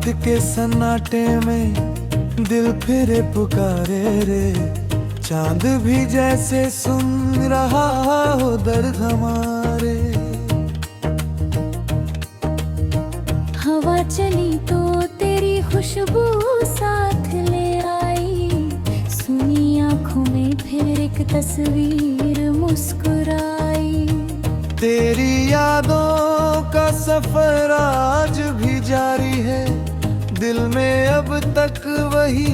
रात के सन्नाटे में दिल फिरे पुकारे रे। चांद भी जैसे सुन रहा हो दर्द हमारे। हवा चली तो तेरी खुशबू साथ ले आई। सुनी आंखों में फिर एक तस्वीर मुस्कुराई। तेरी यादों का सफर आज भी जारी है। दिल में अब तक वही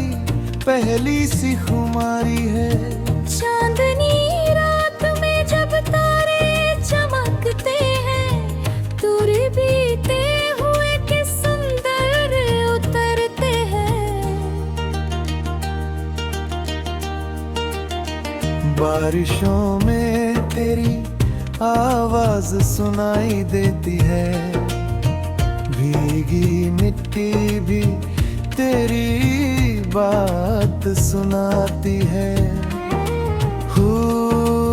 पहली सी खुमारी है। चांदनी रात में जब तारे चमकते हैं, दूर बीते हुए के सुंदर उतरते हैं। बारिशों में तेरी आवाज सुनाई देती है। भीगी मिट्टी भी तेरी बात सुनाती है। फूल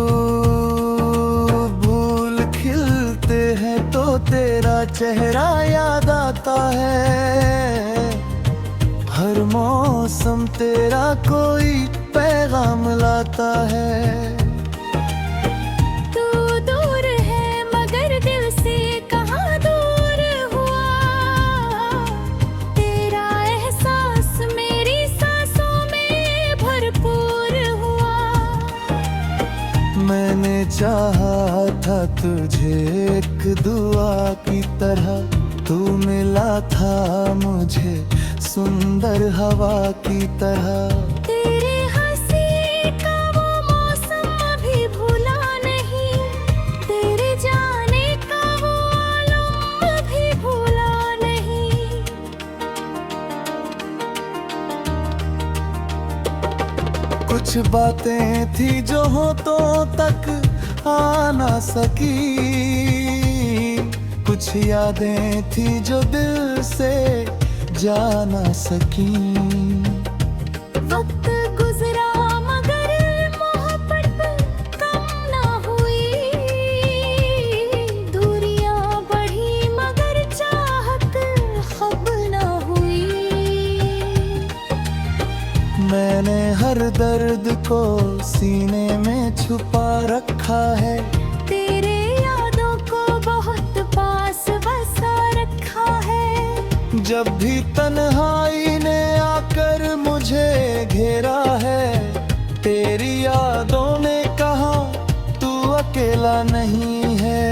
खिलते हैं तो तेरा चेहरा याद आता है। हर मौसम तेरा कोई पैगाम लाता है। मैंने चाहा था तुझे एक दुआ की तरह, तू मिला था मुझे सुंदर हवा की तरह। तेरे हंसी का वो मौसम अभी भूला नहीं, तेरे जाने का वो आलम अभी भूला नहीं। कुछ बातें थी जो होठों तक आ ना सकी। कुछ यादें थी जो दिल से जा ना सकी। वक्त गुजरा मगर मोहब्बत कम ना हुई। दूरियां बढ़ी मगर चाहत खब ना हुई। मैंने हर दर्द को सीने में छुपा रखा है। तेरे यादों को बहुत पास बसा रखा है। जब भी तन्हाई ने आकर मुझे घेरा है, तेरी यादों ने कहा तू अकेला नहीं है।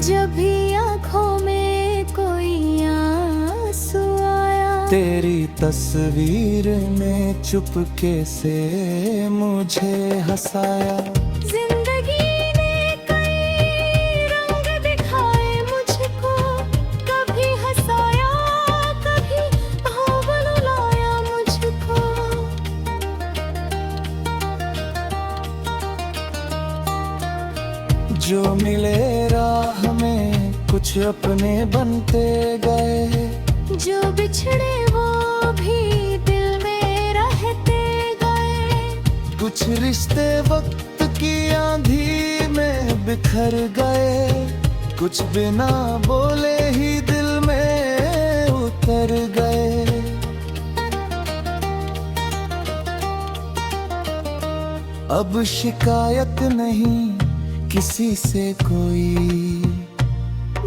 जब भी आँखों में कोई आंसू आया, तेरी तस्वीर ने चुपके से मुझे हंसाया। जिंदगी ने कई रंग दिखाए मुझको, कभी हंसाया कभी भाव रुलाया मुझको। जो मिले राह में कुछ अपने बनते गए। जो बिछड़े वो भी दिल में रहते गए। कुछ रिश्ते वक्त की आंधी में बिखर गए। कुछ बिना बोले ही दिल में उतर गए। अब शिकायत नहीं किसी से कोई।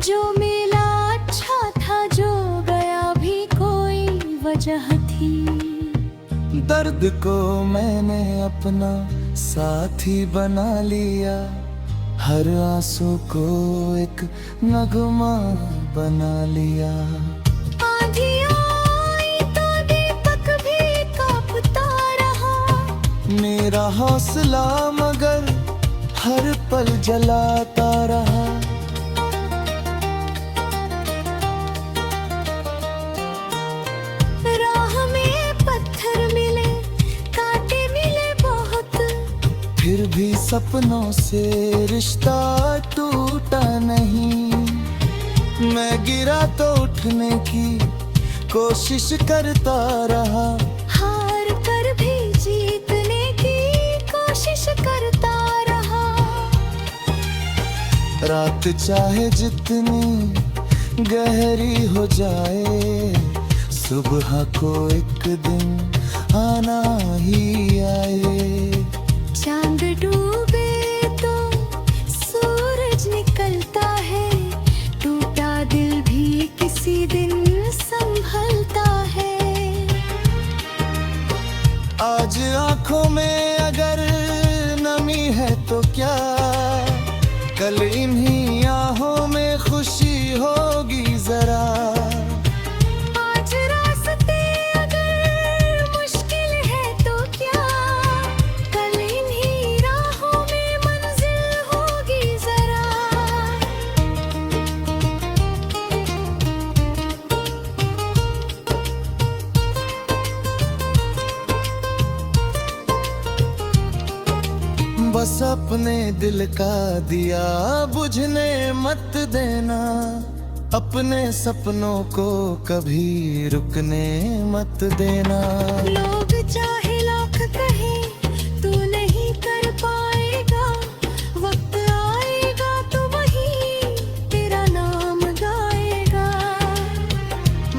जो मिला अच्छा था, जो गया भी कोई वजह थी। दर्द को मैंने अपना साथी बना लिया। हर आंसू को एक नगमा बना लिया। आंधियाँ आई तो दीपक भी कांपता रहा। मेरा हौसला मगर हर पल जलाता रहा। राह में पत्थर मिले, कांटे मिले बहुत, फिर भी सपनों से रिश्ता टूटा नहीं। मैं गिरा तो उठने की कोशिश करता रहा। हार कर भी जीतने की कोशिश करता रहा। रात चाहे जितनी गहरी हो जाए, सुबह को एक दिन आना ही आए। चांद डूबे तो सूरज निकलता है, टूटा दिल भी किसी दिन संभलता है। आज आंखों में अगर नमी है तो क्या, कल इन्हीं आहों में खुशी होगी जरा। आज रास्ते अगर मुश्किल है तो क्या, कल इन्हीं राहों में मंजिल होगी जरा। बस अपने दिल का दिया बुझने मत देना, अपने सपनों को कभी रुकने मत देना। लोग चाहे लाख कहे तू नहीं कर पाएगा, वक्त आएगा तो वही तेरा नाम गाएगा।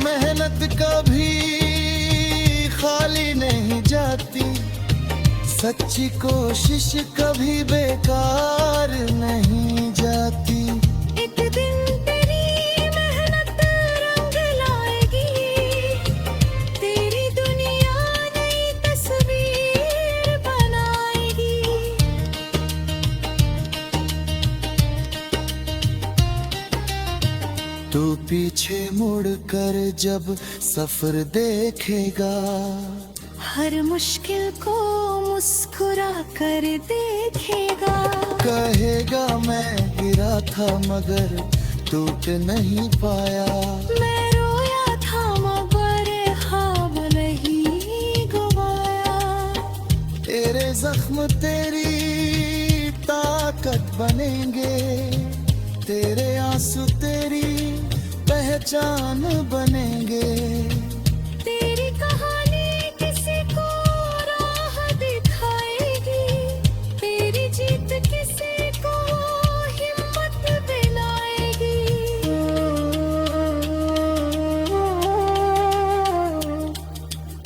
मेहनत कभी खाली नहीं जाती, सच्ची कोशिश कभी बेकार नहीं जाती। एक दिन तेरी मेहनत रंग लाएगी, तेरी दुनिया नई तस्वीर बनाएगी। तू पीछे मुड़ कर जब सफर देखेगा, हर मुश्किल को मुस्कुरा कर देखेगा। कहेगा मैं गिरा था मगर टूट नहीं पाया, मैं रोया था मगर ख्वाब नहीं गवाया। तेरे जख्म तेरी ताकत बनेंगे, तेरे आंसू तेरी पहचान बनेंगे। तेरी कहानी किसी को राह दिखाएगी, तेरी जीत किसी को हिम्मत दिलाएगी।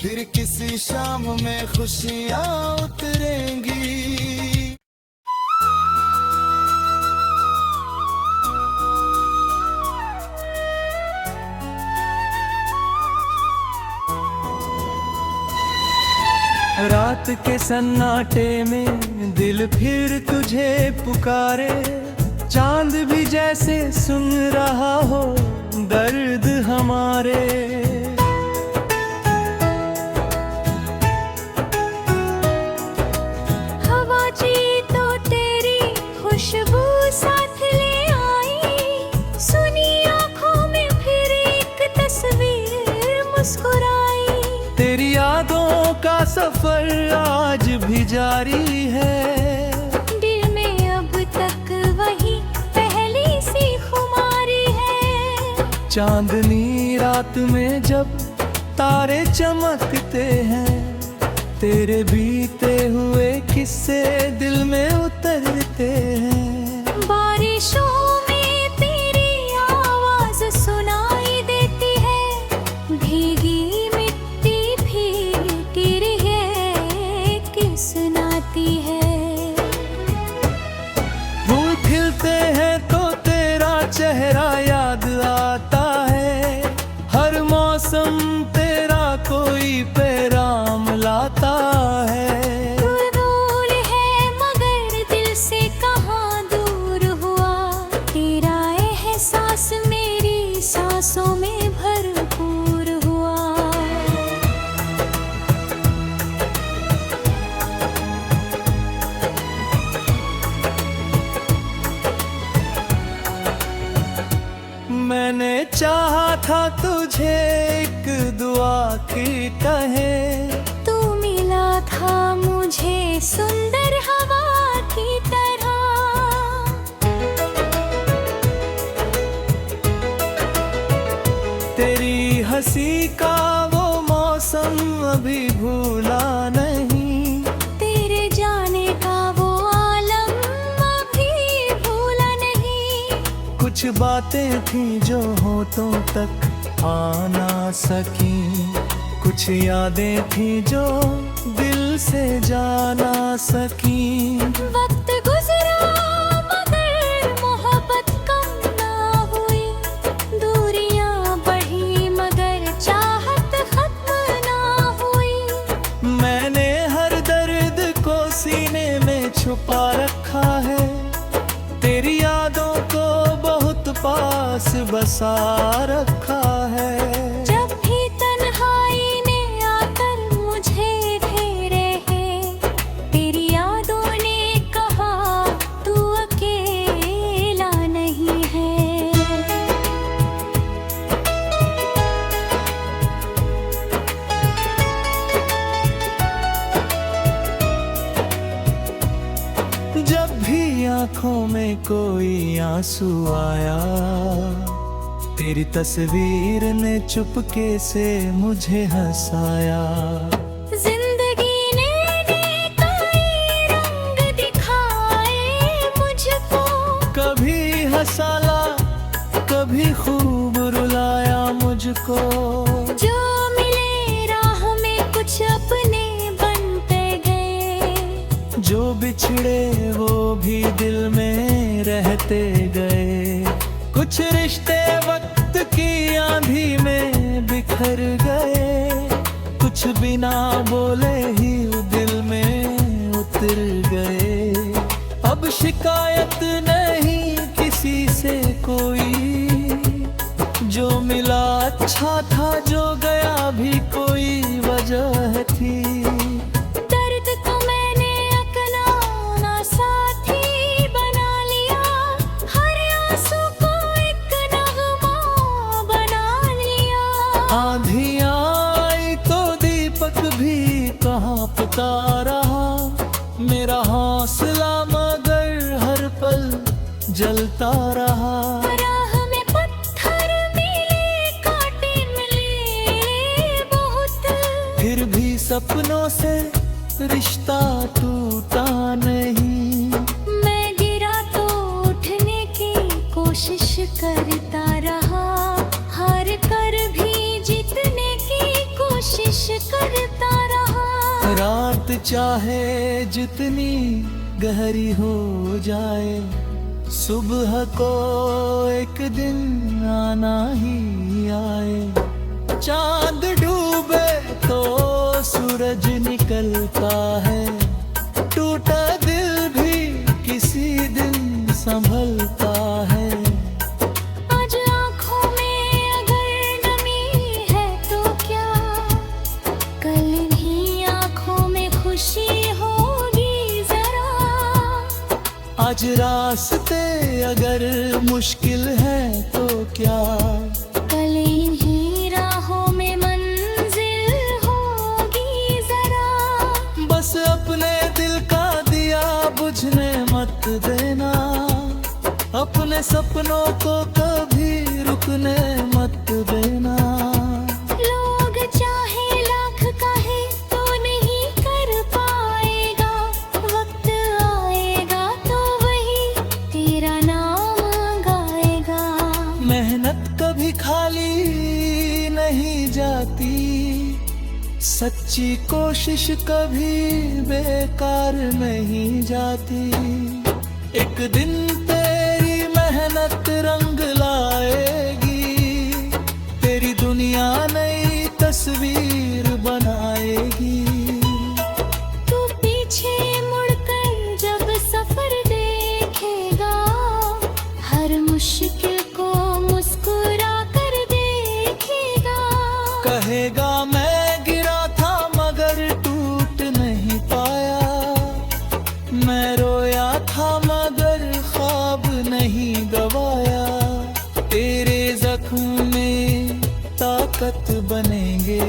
फिर किसी शाम में खुशियाँ उतरेंगी। रात के सन्नाटे में दिल फिर तुझे पुकारे, चांद भी जैसे सुन रहा हो दर्द हमारे। हवा जी तो तेरी खुशबू साथ ले आई, सुनी आँखों में फिर एक तस्वीर मुस्कुराई। तेरी यादों का सफर आज भी जारी है, दिल में अब तक वही पहली सी खुमारी है। चांदनी रात में जब तारे चमकते हैं, तेरे बीते हुए किस्से दिल में उतरते हैं। बारिशों में तेरी आवाज सुनाई देती है, भीगी मिट्टी भी तेरी है कि सुनाती है। फूल खिलते हैं तो तेरा चेहरा याद आता है, हर मौसम तेरा कोई पैगाम लाता है। तू दूर है मगर दिल से कहाँ दूर हुआ, तेरा एहसास मेरी सांसों में भरपूर हुआ। मैंने चाहा था तुझे एक दुआ की कहे, तू मिला था मुझे सुंदर हवा की तरह। तेरी हंसी का वो मौसम अभी भूला नहीं, तेरे जाने का वो आलम अभी भूला नहीं। कुछ बातें थी जो होठों तक आ ना सकी, कुछ यादें थी जो दिल से जा ना सकी। वक्त गुजरा मगर मोहब्बत कम ना हुई, दूरियां बढ़ी मगर चाहत खत्म ना हुई। मैंने हर दर्द को सीने में छुपा रखा है, तेरी यादों को बहुत पास बसा रखा है। जब भी तन्हाई ने आकर मुझे घेरे है, तेरी यादों ने कहा तू अकेला नहीं है। जब भी आंखों में कोई आंसू आया, तेरी तस्वीर ने चुपके से मुझे हंसाया। जिंदगी ने कई रंग दिखाए मुझको, कभी हंसाला कभी खूब रुलाया मुझको। जो मिले राह में कुछ अपने बनते गए, जो बिछड़े वो भी दिल में रहते गए। कुछ रिश्ते वक्त की आंधी में बिखर गए, कुछ बिना बोले ही दिल में उतर गए। अब शिकायत नहीं किसी से कोई, जो मिला अच्छा था, जो गया भी कोई वजह थी। दर्द को मैंने अपना साथी बना लिया, हर आंसू को एक नगमा बना लिया। आंधियाँ आई तो दीपक भी कांपता रहा, मेरा हौसला मगर हर पल जलता रहा। राह में पत्थर मिले, कांटे मिले बहुत, फिर भी सपनों से रिश्ता टूटा नहीं। मैं गिरा तो उठने की कोशिश करता रहा, हार कर भी जीतने की कोशिश करता रहा। रात चाहे जितनी गहरी हो जाए, सुबह को एक दिन आना ही आए। चांद डूबे तो सूरज निकलता है, टूटा दिल भी किसी दिन संभलता है। आज आँखों में अगर नमी है तो क्या, कल इन्हीं आँखों में खुशी होगी जरा। आज रास्ते अगर मुश्किल है तो क्या, कल इन्हीं राहों में मंजिल होगी जरा। बस अपने दिल का दिया बुझने मत देना, अपने सपनों को कभी रुकने मत देना। लोग चाहे लाख कहे तो नहीं कर पाएगा, वक्त आएगा तो वही तेरा नाम गाएगा। मेहनत कभी खाली नहीं जाती, सच्ची कोशिश कभी बेकार नहीं जाती। एक दिन तेरी मेहनत रंग लाएगी, तेरी दुनिया नई तस्वीर बनाएगी। तू पीछे मुड़कर जब सफर देखेगा, हर मुश्किल को मुस्कुरा कर देखेगा। कहेगा मैं गिरा था मगर टूट नहीं पाया, मैं रोया था मगर ख्वाब नहीं गवाया। तेरे जख्म में ताकत बनेंगे,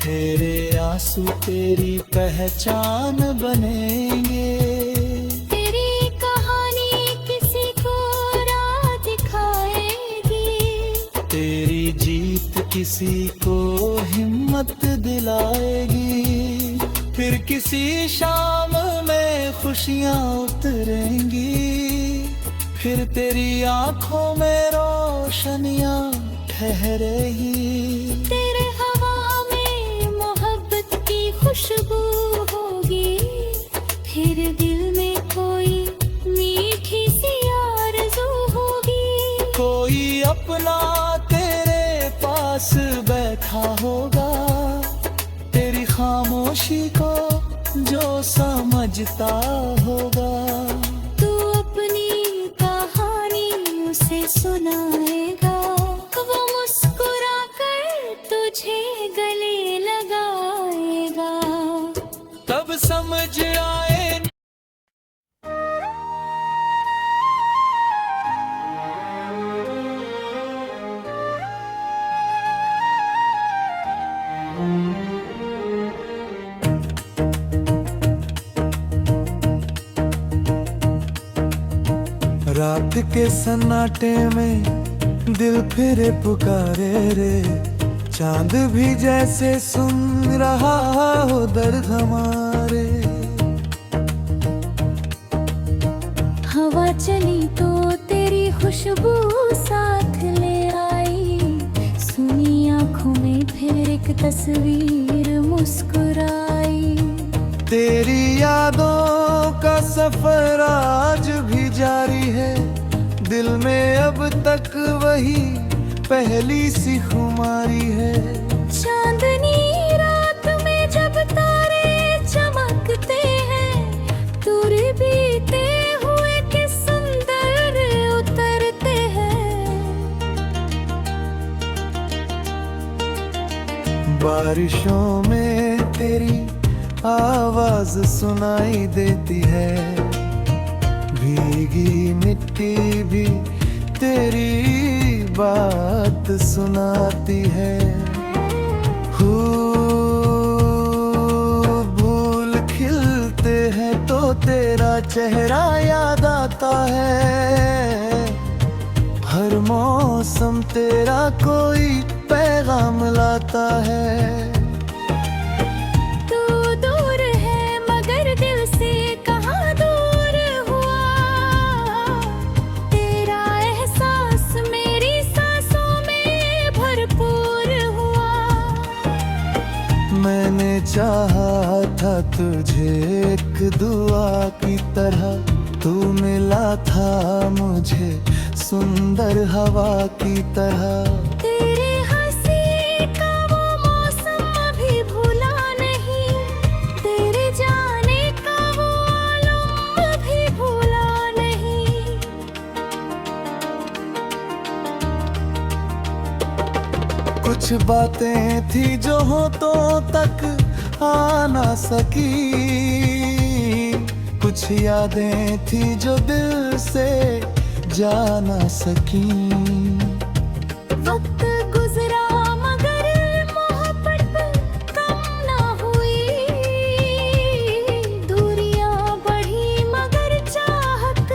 तेरे आंसू तेरी पहचान बनेंगे। तेरी कहानी किसी को राह दिखाएगी, तेरी जीत किसी को हिम्मत दिलाएगी। फिर किसी शाम में खुशियाँ उतरेंगी, फिर तेरी आंखों में रोशनियां ठहरे ही। तेरे हवा में मोहब्बत की खुशबू होगी, फिर दिल में कोई मीठी सी आरज़ू होगी। कोई अपना तेरे पास बैठा होगा, तेरी खामोशी को जो समझता होगा। तू अपनी कहानी उसे सुनाएगा, वो मुस्कुरा कर तुझे गले लगाएगा। तब समझ आए रात के सन्नाटे में दिल फिरे पुकारे रे। चांद भी जैसे सुन रहा हो दर्द हमारे। हवा चली तो तेरी खुशबू साथ ले आई, सुनी आंखों में फिर एक तस्वीर मुस्कुराई। तेरी यादों का सफर आज भी जारी है, दिल में अब तक वही पहली सी खुमारी है। चांदनी रात में जब तारे चमकते हैं, दूर बीते हुए के सुंदर उतरते हैं। बारिशों में तेरी आवाज सुनाई देती है, भीगी मिट्टी भी तेरी बात सुनाती है। फूल खिलते हैं तो तेरा चेहरा याद आता है। हर मौसम तेरा कोई पैगाम लाता है। मैंने चाहा था तुझे एक दुआ की तरह, तू मिला था मुझे सुंदर हवा की तरह। तेरे हंसी का वो मौसम अभी भूला नहीं, तेरे जाने का वो आलम अभी भूला नहीं। कुछ बातें थी जो होठों तक आ ना सकी, कुछ यादें थी जो दिल से जा ना सकी। वक्त गुजरा मगर मोहब्बत कम ना हुई, दूरियां बढ़ी मगर चाहत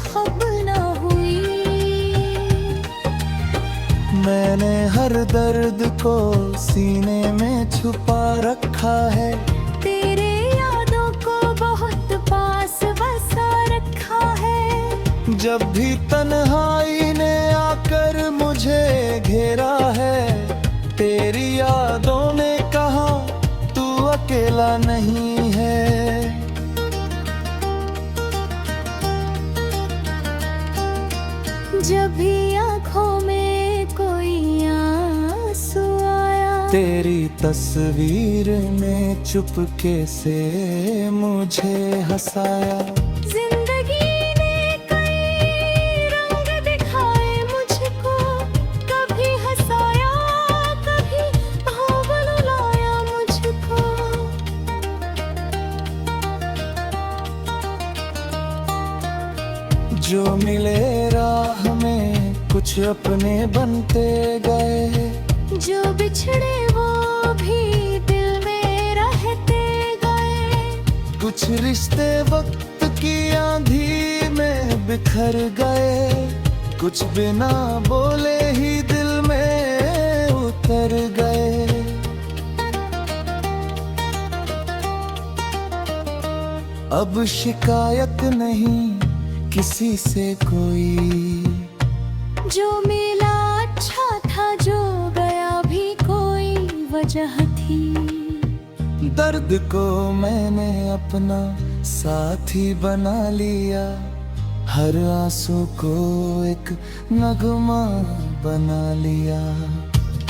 खब ना हुई। मैंने हर दर्द को सीने में छुपा रखा है, तेरे यादों को बहुत पास बसा रखा है। जब भी तन्हाई ने आकर मुझे घेरा है, तेरी यादों ने कहा तू अकेला नहीं है। जब भी आँखों में कोई आंसू आया, तेरी तस्वीर ने चुपके से मुझे हंसाया। जिंदगी ने कई रंग दिखाए मुझको, कभी हंसाया कभी भाव रुलाया मुझको। जो मिले राह में कुछ अपने बनते गए, जो बिछड़े वो भी दिल में रहते गए। कुछ रिश्ते वक्त की आंधी में बिखर गए, कुछ बिना बोले ही दिल में उतर गए। अब शिकायत नहीं किसी से कोई। जो मिला अच्छा था, जो गया भी कोई वजह थी। दर्द को मैंने अपना साथी बना लिया, हर आंसू को एक नगमा बना लिया।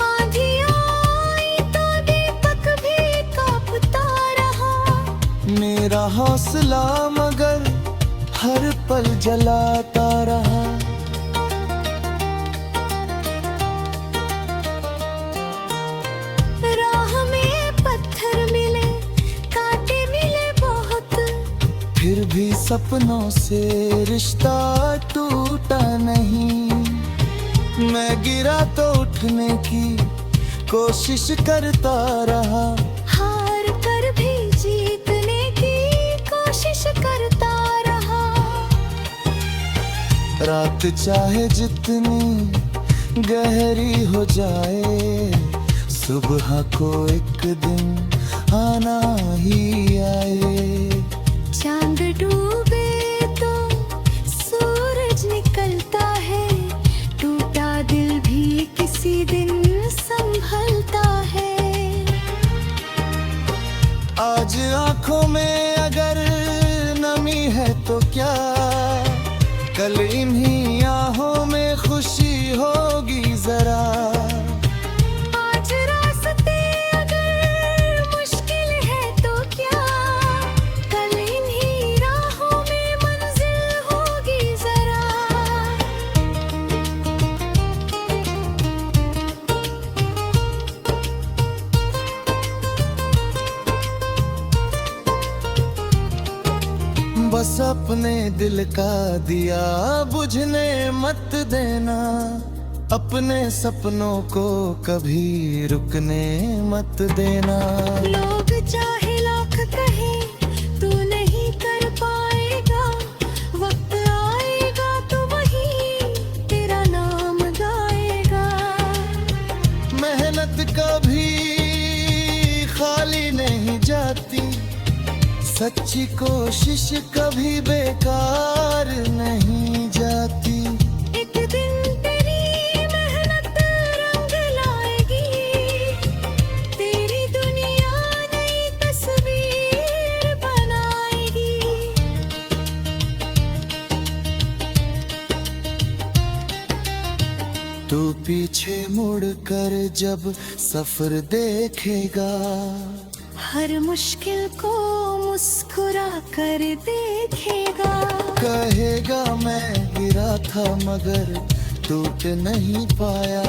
आंधी आई तो दीपक भी कांपता रहा, मेरा हौसला मगर हर पल जलाता रहा। राह में पत्थर मिले, कांटे मिले बहुत, फिर भी सपनों से रिश्ता टूटा नहीं। मैं गिरा तो उठने की कोशिश करता रहा, हार कर भी जीतने की कोशिश करता रहा। रात चाहे जितनी गहरी हो जाए, सुबह को एक दिन आना ही आए। चांद डूबे तो सूरज निकलता है, टूटा दिल भी किसी दिन संभलता है। आज आंखों में अगर नमी है तो क्या, कल इन्हीं आहों में खुशी होगी जरा। आज रास्ते अगर मुश्किल है तो क्या, कल इन्हीं राहों में मंजिल होगी जरा। बस अपने दिल का दिया बुझने मत देना, अपने सपनों को कभी रुकने मत देना। लोग चाहे लाख कहे तू नहीं कर पाएगा, वक्त आएगा तो वही तेरा नाम गाएगा। मेहनत कभी खाली नहीं जाती, सच्ची कोशिश कभी बेकार नहीं जाती। एक दिन तेरी मेहनत रंग लाएगी, तेरी दुनिया नई तस्वीर बनाएगी। तू पीछे मुड़ कर जब सफर देखेगा, हर मुश्किल को मुस्कुरा कर देखेगा। कहेगा मैं गिरा था मगर टूट नहीं पाया।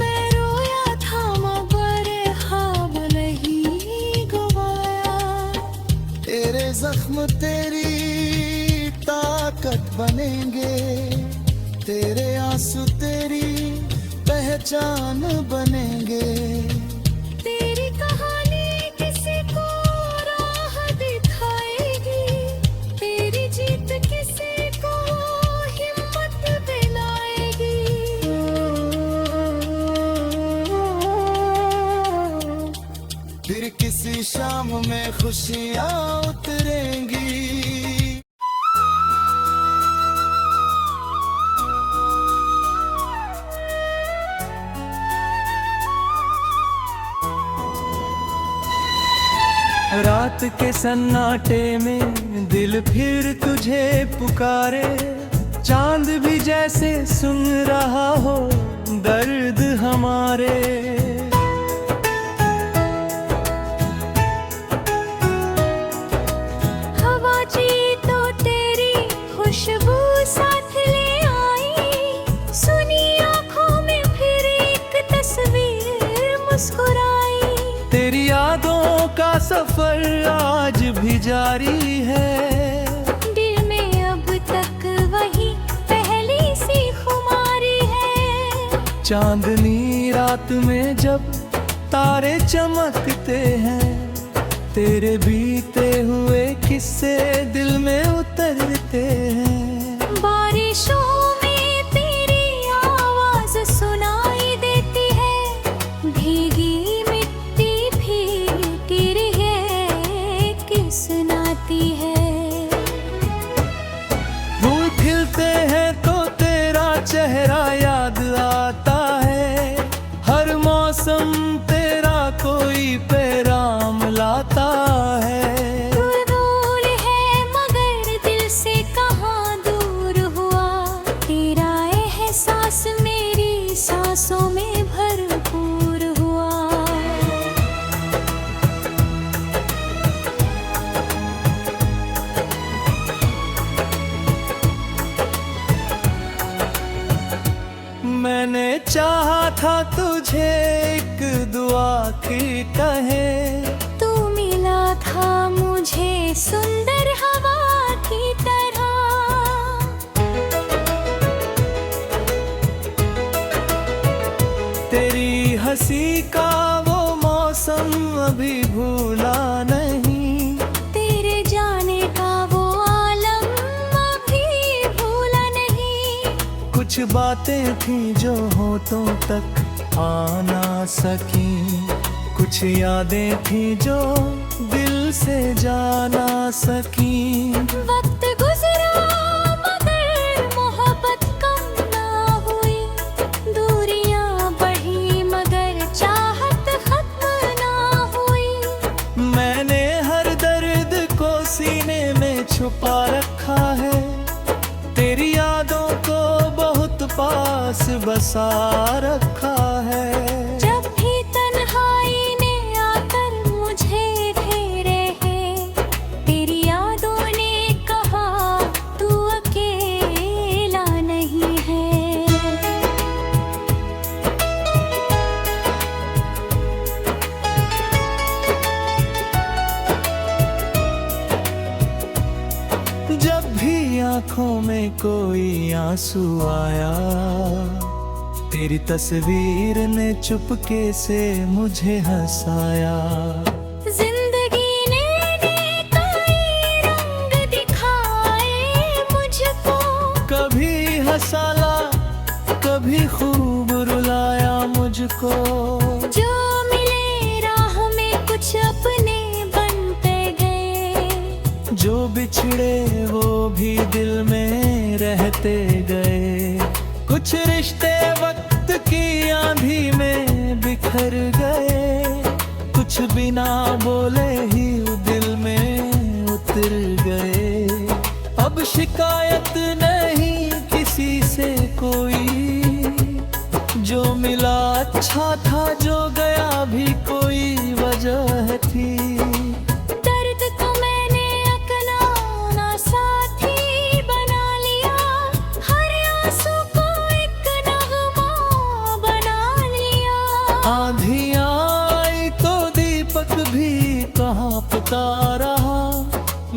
मैं रोया था मगर ख्वाब नहीं गवाया। तेरे जख्म तेरी ताकत बनेंगे, तेरे आंसू तेरी पहचान बनेंगे। तेरी कहानी किसी को राह दिखाएगी, तेरी जीत किसी को हिम्मत दिलाएगी। फिर किसी शाम में खुशियाँ उतरेंगी। रात के सन्नाटे में दिल फिर तुझे पुकारे, चांद भी जैसे सुन रहा हो दर्द हमारे। हवा जी तो तेरी खुशबू साथ ले आई, सुनी आँखों में फिर एक तस्वीर मुस्कुराई। तेरी यादों का सफर आज भी जारी है, दिल में अब तक वही पहली सी खुमारी है। चांदनी रात में जब तारे चमकते हैं, तेरे बीते हुए किस्से दिल में उतरते हैं। बारिशों में तेरी आवाज सुनाई देती है, भीगी मिट्टी भीगती है कि सुनाती है। फूल खिल आखिर कहे। तू मिला था मुझे सुंदर हवा की तरह। तेरी हंसी का वो मौसम अभी भूला नहीं। तेरे जाने का वो आलम अभी भूला नहीं। कुछ बातें थी जो होठों तक आ ना सकी, कुछ यादें थी जो दिल से जा ना सकी। वक्त गुजरा मगर मोहब्बत कम ना हुई। दूरियां बढ़ी मगर चाहत खत्म ना हुई। मैंने हर दर्द को सीने में छुपा रखा है। तेरी यादों को बहुत पास बसा रखा है। जब भी तन्हाई ने आकर मुझे घेरे है, तेरी यादों ने कहा तू अकेला नहीं है। जब भी आंखों में कोई आंसू आया, तेरी तस्वीर ने चुपके से मुझे हंसाया। जिंदगी ने कई रंग दिखाए मुझको। कभी हंसाला, कभी खूब रुलाया मुझको। जो मिले राह में कुछ अपने बनते गए। जो बिछड़े वो भी दिल में रहते गए। कुछ रिश्ते वक्त की आंधी में बिखर गए। कुछ बिना बोले ही दिल में उतर गए। अब शिकायत नहीं किसी से कोई। जो मिला अच्छा था, जो गया भी कोई वजह थी। दर्द को मैंने अपना साथी बना लिया। हर आंसू को एक नगमा बना लिया। आंधियाँ आई तो दीपक भी कांपता रहा।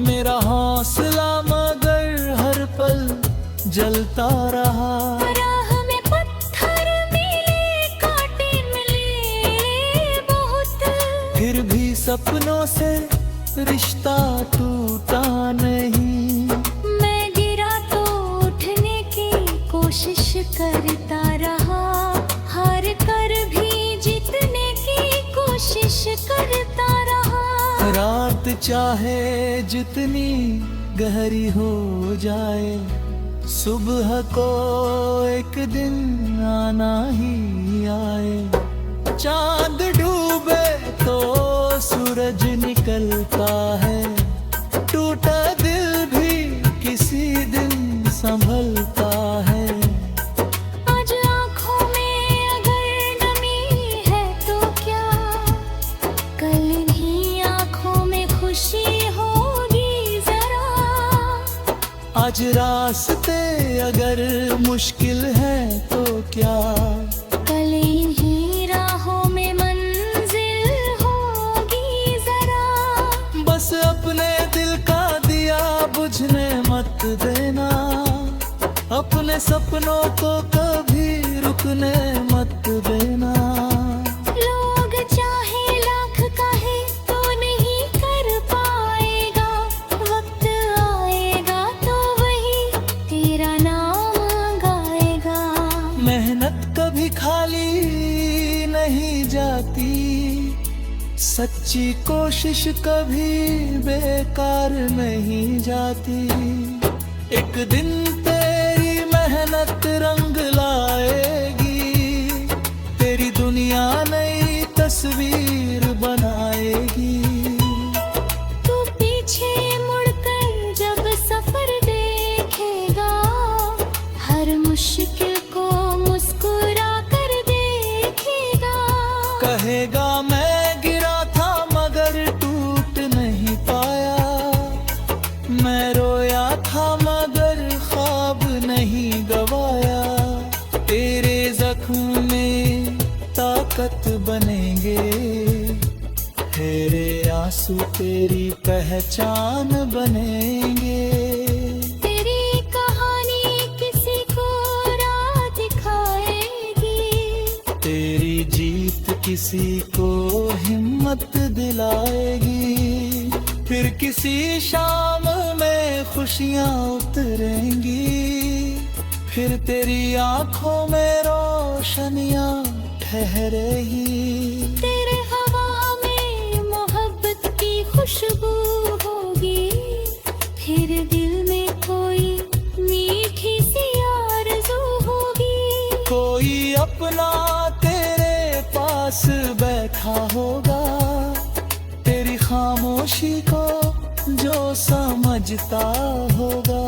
मेरा हौसला मगर हर पल जलता रहा। राह में पत्थर मिले, कांटे मिले बहुत। फिर भी सपनों से रिश्ता टूटा नहीं। मैं गिरा तो उठने की कोशिश करता रहा। हार कर भी जीतने की कोशिश करता रहा। रात चाहे जितनी गहरी हो जाए, सुबह को एक दिन आना ही आए। चांद डूबे तो सूरज निकलता है। टूटा दिल भी किसी दिन संभलता है। आज आँखों में अगर नमी है तो क्या, कल इन्हीं आँखों में खुशी होगी जरा। आज रास्ते अगर मुश्किल है तो क्या, कल इन्हीं राहों में मंजिल होगी जरा। बस अपने दिल का दिया बुझने मत देना। अपने सपनों को कभी रुकने मत देना। लोग चाहे लाख कहे तो नहीं कर पाएगा। वक्त आएगा तो वही तेरा नाम गाएगा। मेहनत कभी खाली नहीं जाती। सच्ची कोशिश कभी बेकार नहीं जाती। एक दिन तेरी मेहनत रंग लाएगी। तेरी दुनिया नई तस्वीर बनाएगी। तू पीछे मुड़कर जब सफर देखेगा, हर मुश्किल को मुस्कुरा कर देखेगा। कहेगा मैं गिरा था मगर टूट नहीं पाया। मैं रोया था मगर ख्वाब नहीं गवाया। तेरे जख्म में ताकत बनेंगे। मेरे आंसू तेरी पहचान बनेंगे। तेरी कहानी किसी को राह दिखाएगी। तेरी जीत किसी को हिम्मत दिलाएगी। फिर किसी शाम में खुशियाँ उतरेंगी। फिर तेरी आंखों में रोशनियाँ ठहरेगी। तेरे हवा में मोहब्बत की खुशबू होगी। फिर दिल में कोई मीठी सी आरज़ू होगी। कोई अपना तेरे पास बैठा होगा। तेरी खामोशी को जो समझता होगा।